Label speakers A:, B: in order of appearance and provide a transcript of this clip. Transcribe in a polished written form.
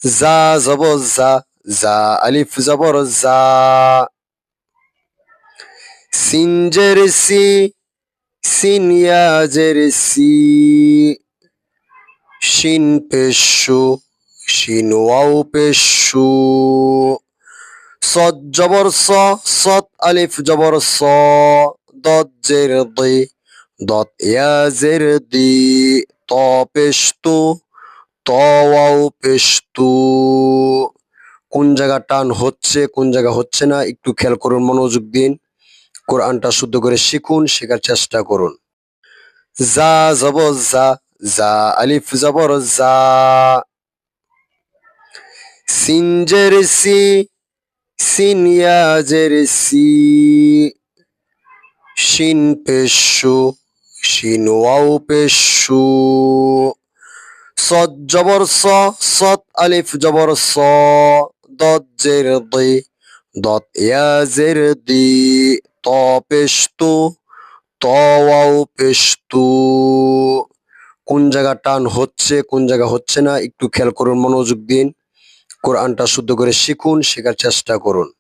A: জা জবর জা, জা আলিফ জবর জা। সিন জের সি, সিন ইয়া জের সি। শিন পেশু, শিন ওয়াও পেশু। صاد জবর স, صاد আলিফ জবর স। দদ জের দি, দদ ইয়া জের দি। ত পেশতু, ত ওয়াও পেশতু। কোন জায়গা টান হচ্ছে, কোন জায়গা হচ্ছে না একটু খেয়াল করুন, মনোযোগ দিন। কোরআনটা শুদ্ধ করে শিখুন, শেখার চেষ্টা করুন। জা জবর জা, জা আলিফ জবর জা। সিন জের সি, সিন ইয়া জের সি। শিন পেশু, শিন ওয়াও পেশু। صاد জবর স, صاد আলিফ জবর স। দদ জের দি, দদ ইয়া জের দি। ত পেশতু, ত ওয়াও পেশতু। কোন জায়গা টান হচ্ছে, কোন জায়গা হচ্ছে না একটু খেয়াল করুন, মনোযোগ দিন। কোরআনটা শুদ্ধ করে শিখুন, শেখার চেষ্টা করুন।